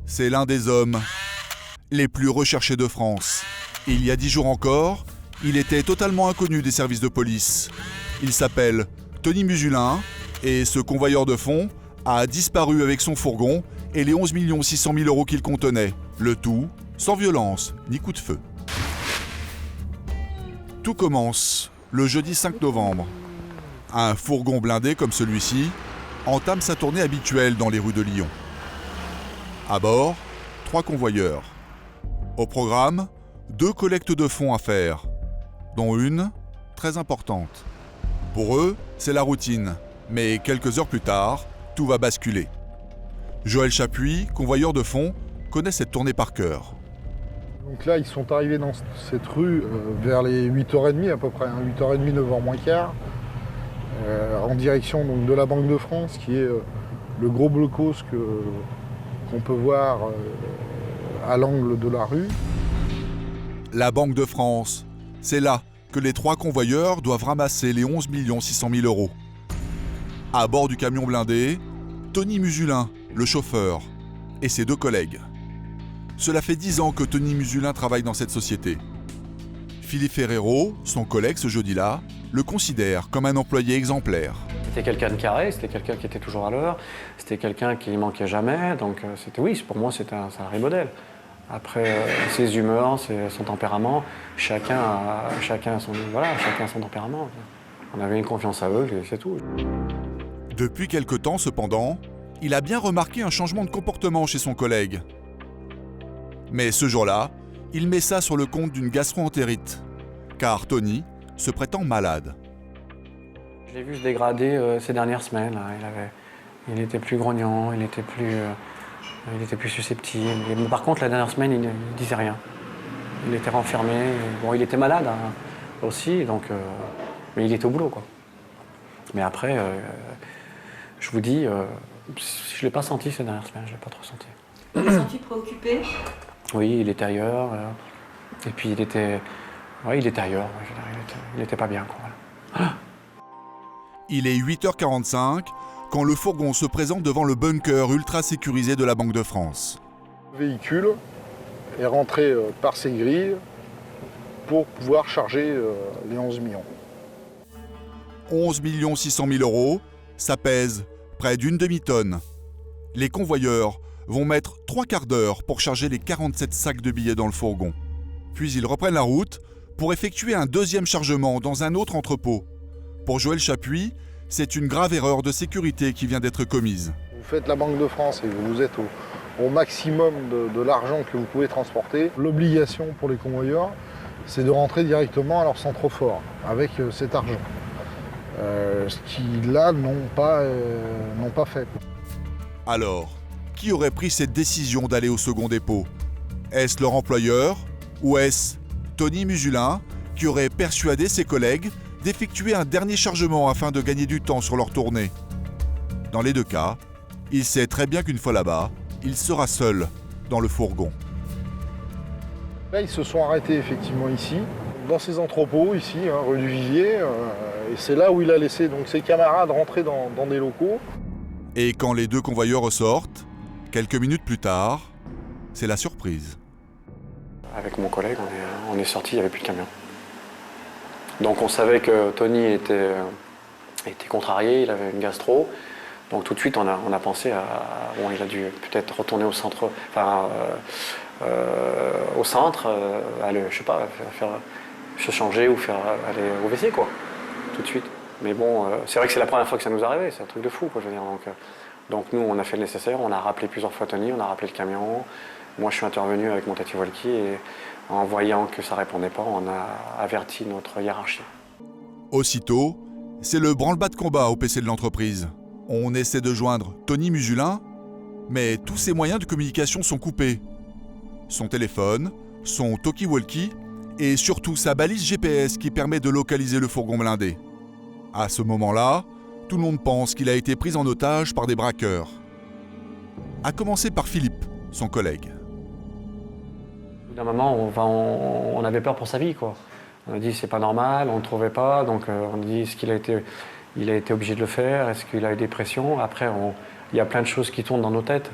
c'est l'un des hommes les plus recherchés de France. Il y a 10 jours encore, il était totalement inconnu des services de police. Il s'appelle Tony Musulin et ce convoyeur de fonds a disparu avec son fourgon et les 11 600 000 € qu'il contenait. Le tout sans violence ni coup de feu. Tout commence le jeudi 5 novembre. Un fourgon blindé comme celui-ci entame sa tournée habituelle dans les rues de Lyon. À bord, 3 convoyeurs. Au programme, 2 collectes de fonds à faire, dont une très importante. Pour eux, c'est la routine, mais quelques heures plus tard, tout va basculer. Joël Chapuis, convoyeur de fonds, connaît cette tournée par cœur. Donc là, ils sont arrivés dans cette rue vers les 8h30 à peu près, 8h30, 9h moins quart, en direction donc, de la Banque de France, qui est le gros blocos qu'on peut voir à l'angle de la rue. La Banque de France, c'est là que les 3 convoyeurs doivent ramasser les 11 600 000 €. À bord du camion blindé, Tony Musulin, le chauffeur, et ses 2 collègues. Cela fait 10 ans que Tony Musulin travaille dans cette société. Philippe Ferrero, son collègue ce jeudi-là, le considère comme un employé exemplaire. C'était quelqu'un de carré, c'était quelqu'un qui était toujours à l'heure, c'était quelqu'un qui ne manquait jamais, donc pour moi c'était un salarié modèle. Après, ses humeurs, son tempérament, chacun a son tempérament. On avait une confiance aveugle et c'est tout. Depuis quelque temps cependant, il a bien remarqué un changement de comportement chez son collègue. Mais ce jour-là, il met ça sur le compte d'une gastro-entérite, car Tony se prétend malade. Je l'ai vu se dégrader ces dernières semaines. Là. Il était plus grognon, il était plus susceptible. Mais par contre, la dernière semaine, il ne disait rien. Il était renfermé. Bon, il était malade aussi, mais il était au boulot, quoi. Mais après, je vous dis, je ne l'ai pas senti ces dernières semaines, je ne l'ai pas trop senti. Vous l'avez senti préoccupé? Oui, il était ailleurs. Et puis il était ailleurs. Il n'était pas bien, quoi. Voilà. Il est 8h45 quand le fourgon se présente devant le bunker ultra sécurisé de la Banque de France. Le véhicule est rentré par ces grilles pour pouvoir charger les 11 millions. 11 600 000 €, ça pèse près d'une demi-tonne. Les convoyeurs vont mettre 3 quarts d'heure pour charger les 47 sacs de billets dans le fourgon. Puis ils reprennent la route pour effectuer un deuxième chargement dans un autre entrepôt. Pour Joël Chapuis, c'est une grave erreur de sécurité qui vient d'être commise. Vous faites la Banque de France et vous êtes au maximum de l'argent que vous pouvez transporter. L'obligation pour les convoyeurs, c'est de rentrer directement à leur centre fort avec cet argent. Ce qu'ils, là, n'ont pas fait. Alors, qui aurait pris cette décision d'aller au second dépôt? Est-ce leur employeur ou est-ce Tony Musulin qui aurait persuadé ses collègues d'effectuer un dernier chargement afin de gagner du temps sur leur tournée? Dans les 2 cas, il sait très bien qu'une fois là-bas, il sera seul dans le fourgon. Là, ils se sont arrêtés effectivement ici, dans ces entrepôts, ici, rue du Vivier, et c'est là où il a laissé donc, ses camarades rentrer dans des locaux. Et quand les 2 convoyeurs ressortent, quelques minutes plus tard, c'est la surprise. Avec mon collègue, on est sortis, il n'y avait plus de camion. Donc on savait que Tony était contrarié, il avait une gastro. Donc tout de suite, on a pensé il a dû peut-être retourner au centre, aller, je sais pas, faire se changer ou aller au WC, quoi, tout de suite. Mais bon, c'est vrai que c'est la première fois que ça nous arrivait, c'est un truc de fou, quoi, je veux dire. Donc nous, on a fait le nécessaire, on a rappelé plusieurs fois Tony, on a rappelé le camion. Moi, je suis intervenu avec mon tati-walkie et en voyant que ça ne répondait pas, on a averti notre hiérarchie. Aussitôt, c'est le branle-bas de combat au PC de l'entreprise. On essaie de joindre Tony Musulin, mais tous ses moyens de communication sont coupés. Son téléphone, son talkie-walkie et surtout sa balise GPS qui permet de localiser le fourgon blindé. À ce moment-là, tout le monde pense qu'il a été pris en otage par des braqueurs. À commencer par Philippe, son collègue. D'un moment, on avait peur pour sa vie, quoi. On a dit c'est pas normal, on ne le trouvait pas, donc on a dit est-ce qu'il a été obligé de le faire, est-ce qu'il a eu des pressions. Après, il y a plein de choses qui tournent dans nos têtes.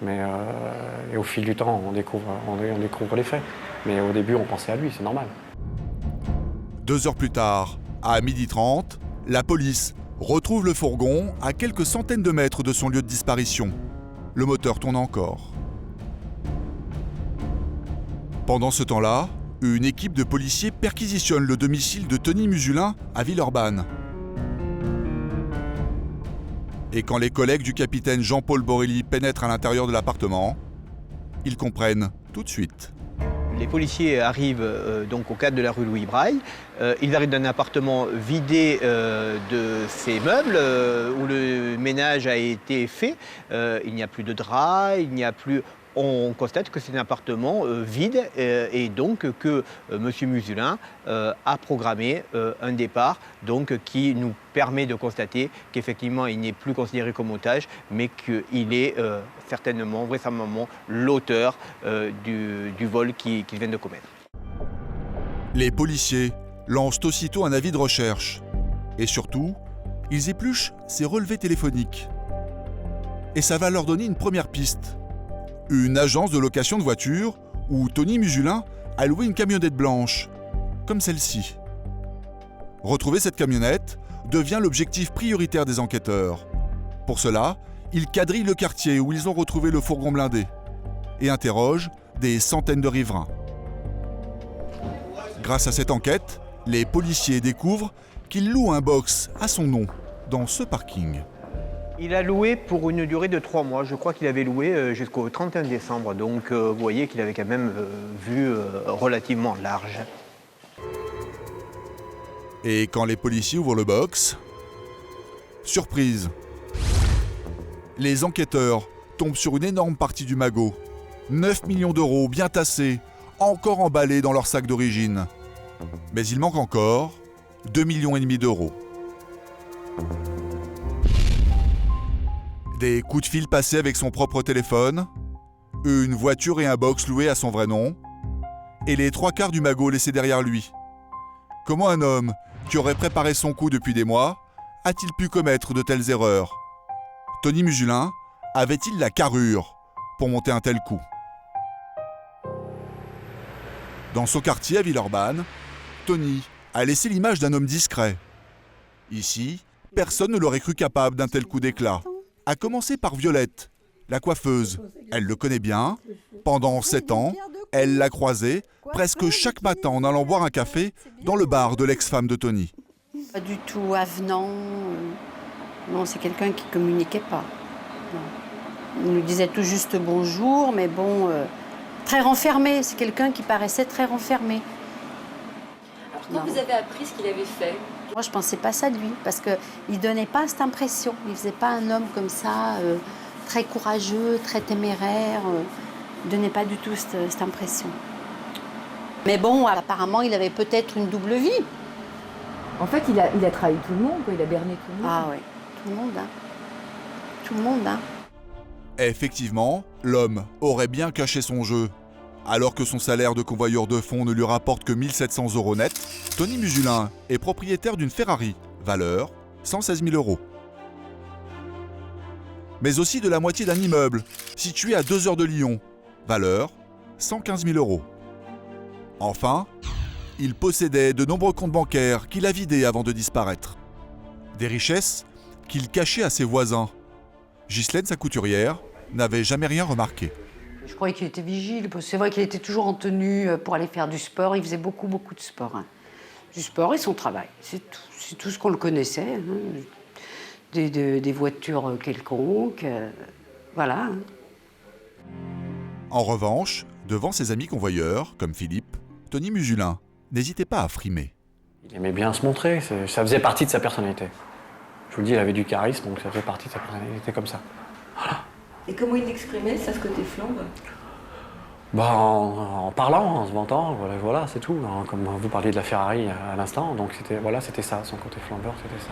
Et au fil du temps, on découvre les faits. Mais au début, on pensait à lui, c'est normal. 2 heures plus tard, à 12h30, la police retrouve le fourgon à quelques centaines de mètres de son lieu de disparition. Le moteur tourne encore. Pendant ce temps-là, une équipe de policiers perquisitionne le domicile de Tony Musulin à Villeurbanne. Et quand les collègues du capitaine Jean-Paul Borelli pénètrent à l'intérieur de l'appartement, ils comprennent tout de suite. Les policiers arrivent donc au cadre de la rue Louis Braille. Ils arrivent d'un appartement vidé de ses meubles où le ménage a été fait. Il n'y a plus de draps, il n'y a plus... On constate que c'est un appartement vide et donc que M. Musulin a programmé un départ donc, qui nous permet de constater qu'effectivement il n'est plus considéré comme otage mais qu'il est certainement, vraisemblablement l'auteur du vol qu'il vient de commettre. Les policiers lancent aussitôt un avis de recherche. Et surtout, ils épluchent ses relevés téléphoniques. Et ça va leur donner une première piste. Une agence de location de voitures où Tony Musulin a loué une camionnette blanche, comme celle-ci. Retrouver cette camionnette devient l'objectif prioritaire des enquêteurs. Pour cela, ils quadrillent le quartier où ils ont retrouvé le fourgon blindé et interrogent des centaines de riverains. Grâce à cette enquête, les policiers découvrent qu'il loue un box à son nom dans ce parking. Il a loué pour une durée de 3 mois. Je crois qu'il avait loué jusqu'au 31 décembre. Donc vous voyez qu'il avait quand même vu relativement large. Et quand les policiers ouvrent le box, surprise. Les enquêteurs tombent sur une énorme partie du magot. 9 millions d'euros bien tassés, encore emballés dans leur sac d'origine. Mais il manque encore 2,5 millions d'euros. Des coups de fil passés avec son propre téléphone, une voiture et un box loués à son vrai nom, et les 3/4 du magot laissé derrière lui. Comment un homme qui aurait préparé son coup depuis des mois a-t-il pu commettre de telles erreurs ? Tony Musulin avait-il la carrure pour monter un tel coup ? Dans son quartier à Villeurbanne, Tony a laissé l'image d'un homme discret. Ici, personne ne l'aurait cru capable d'un tel coup d'éclat. À commencer par Violette, la coiffeuse. Elle le connaît bien. Pendant 7 ans, elle l'a croisé presque chaque matin en allant boire un café dans le bar de l'ex-femme de Tony. Pas du tout avenant. Non, c'est quelqu'un qui ne communiquait pas. Non. Il nous disait tout juste bonjour, mais bon, très renfermé. C'est quelqu'un qui paraissait très renfermé. Alors quand vous avez appris ce qu'il avait fait, moi, je ne pensais pas ça de lui, parce qu'il ne donnait pas cette impression. Il ne faisait pas un homme comme ça, très courageux, très téméraire. Il ne donnait pas du tout cette impression. Mais bon, apparemment, il avait peut-être une double vie. En fait, il a trahi tout le monde, quoi. Il a berné tout le monde. Ah oui, tout le monde, hein. Tout le monde, hein. Effectivement, l'homme aurait bien caché son jeu. Alors que son salaire de convoyeur de fonds ne lui rapporte que 1 700 € net, Tony Musulin est propriétaire d'une Ferrari, valeur 116 000 €. Mais aussi de la moitié d'un immeuble, situé à 2 heures de Lyon, valeur 115 000 €. Enfin, il possédait de nombreux comptes bancaires qu'il a vidés avant de disparaître. Des richesses qu'il cachait à ses voisins. Ghislaine, sa couturière, n'avait jamais rien remarqué. Je croyais qu'il était vigile. C'est vrai qu'il était toujours en tenue pour aller faire du sport. Il faisait beaucoup de sport. Hein. Du sport et son travail. C'est tout ce qu'on le connaissait. Hein. Des voitures quelconques. Voilà. Hein. En revanche, devant ses amis convoyeurs, comme Philippe, Tony Musulin n'hésitait pas à frimer. Il aimait bien se montrer. Ça faisait partie de sa personnalité. Je vous le dis, il avait du charisme, donc ça faisait partie de sa personnalité. Il était comme ça. Voilà. et comment il l'exprimait, ça, ce côté flambe? En parlant, en se vantant, voilà, c'est tout. Comme vous parliez de la Ferrari à l'instant, donc c'était ça, son côté flambeur, c'était ça.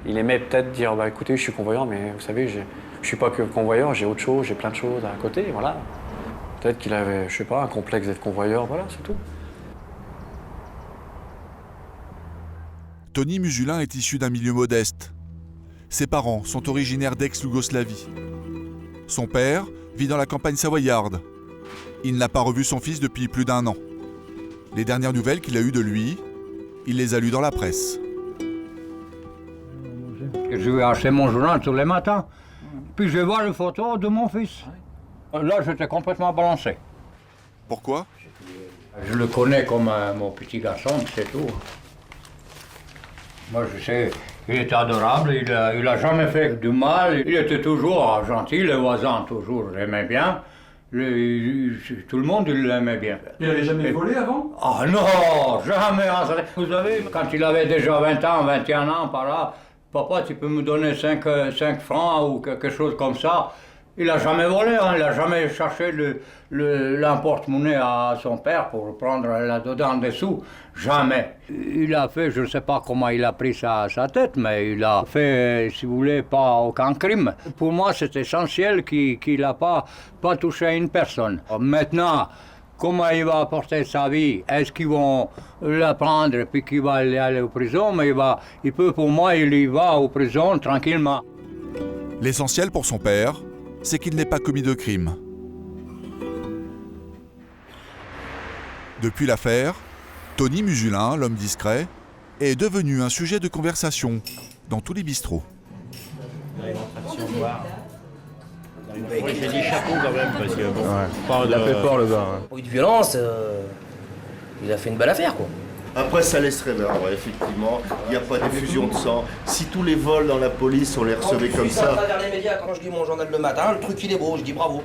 Il aimait peut-être dire, écoutez, je suis convoyeur, mais vous savez, je suis pas que convoyeur, j'ai autre chose, j'ai plein de choses à côté, voilà. Peut-être qu'il avait, je sais pas, un complexe d'être convoyeur, voilà, c'est tout. Tony Musulin est issu d'un milieu modeste. Ses parents sont originaires d'ex-Yougoslavie. Son père vit dans la campagne savoyarde. Il n'a pas revu son fils depuis plus d'1 an. Les dernières nouvelles qu'il a eues de lui, il les a lues dans la presse. Je vais acheter mon journal tous les matins, puis je vais voir les photos de mon fils. Là, j'étais complètement balancé. Pourquoi ? Je le connais comme mon petit garçon, c'est tout. Moi, je sais, il était adorable, il a jamais fait du mal, il était toujours gentil, les voisins toujours l'aimaient bien. Tout le monde il l'aimait bien. Il n'avait jamais volé avant? Ah non, jamais. Vous savez, quand il avait déjà 20 ans, 21 ans par là, papa, tu peux me donner 5 francs ou quelque chose comme ça. Il n'a jamais volé, hein, il n'a jamais cherché l'emporte-monnaie à son père pour prendre là-dedans des sous. Jamais. Il a fait, je ne sais pas comment il a pris sa tête, mais il a fait, si vous voulez, pas aucun crime. Pour moi, c'est essentiel qu'il n'a pas touché à une personne. Maintenant, comment il va apporter sa vie? Est-ce qu'ils vont la prendre et puis qu'il va aller en prison? Mais il peut, pour moi, il y va en prison tranquillement. L'essentiel pour son père, c'est qu'il n'ait pas commis de crime. Depuis l'affaire, Tony Musulin, l'homme discret, est devenu un sujet de conversation dans tous les bistrots. Moi j'ai dit chapeau quand même parce que bon, pas Il a fait peur le gars. Oui, de violence, il a fait une belle affaire quoi. Après, ça laisse rêver, ouais, effectivement. Il n'y a pas d'effusion de sang. Si tous les vols dans la police, on les recevait comme ça... À travers les médias, quand je lis mon journal le matin, le truc il est beau, je dis bravo.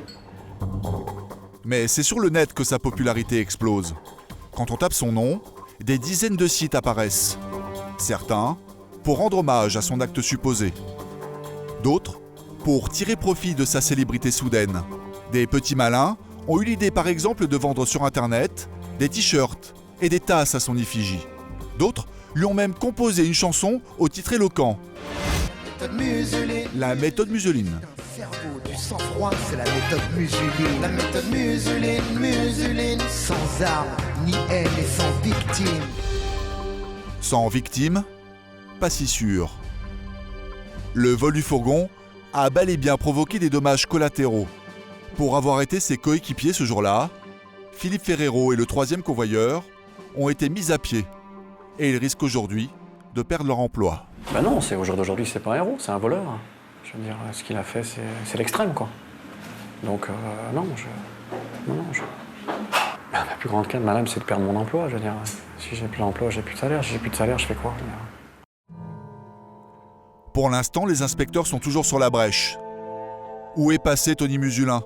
Mais c'est sur le net que sa popularité explose. Quand on tape son nom, des dizaines de sites apparaissent. Certains pour rendre hommage à son acte supposé. D'autres pour tirer profit de sa célébrité soudaine. Des petits malins ont eu l'idée par exemple de vendre sur Internet des t-shirts et des tasses à son effigie. D'autres lui ont même composé une chanson au titre éloquent. La méthode museline. Cerveau, du sang-froid, c'est la méthode museline. La méthode museline, sans armes, ni haine et sans victime. Sans victime, pas si sûr. Le vol du fourgon a bel et bien provoqué des dommages collatéraux. Pour avoir été ses coéquipiers ce jour-là, Philippe Ferrero et le 3e convoyeur ont été mis à pied et ils risquent aujourd'hui de perdre leur emploi. Ben non, au jour d'aujourd'hui, c'est pas un héros, c'est un voleur. Je veux dire, ce qu'il a fait, c'est l'extrême, quoi. Donc, non. La plus grande crainte, madame, c'est de perdre mon emploi, je veux dire. Si j'ai plus d'emploi, j'ai plus de salaire. Si j'ai plus de salaire, je fais quoi? Pour l'instant, les inspecteurs sont toujours sur la brèche. Où est passé Tony Musulin?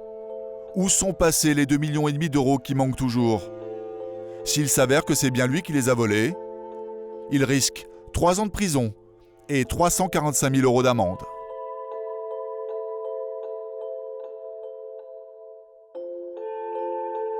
Où sont passés les 2,5 millions d'euros qui manquent toujours? S'il s'avère que c'est bien lui qui les a volés, il risque 3 ans de prison et 345 000 € d'amende.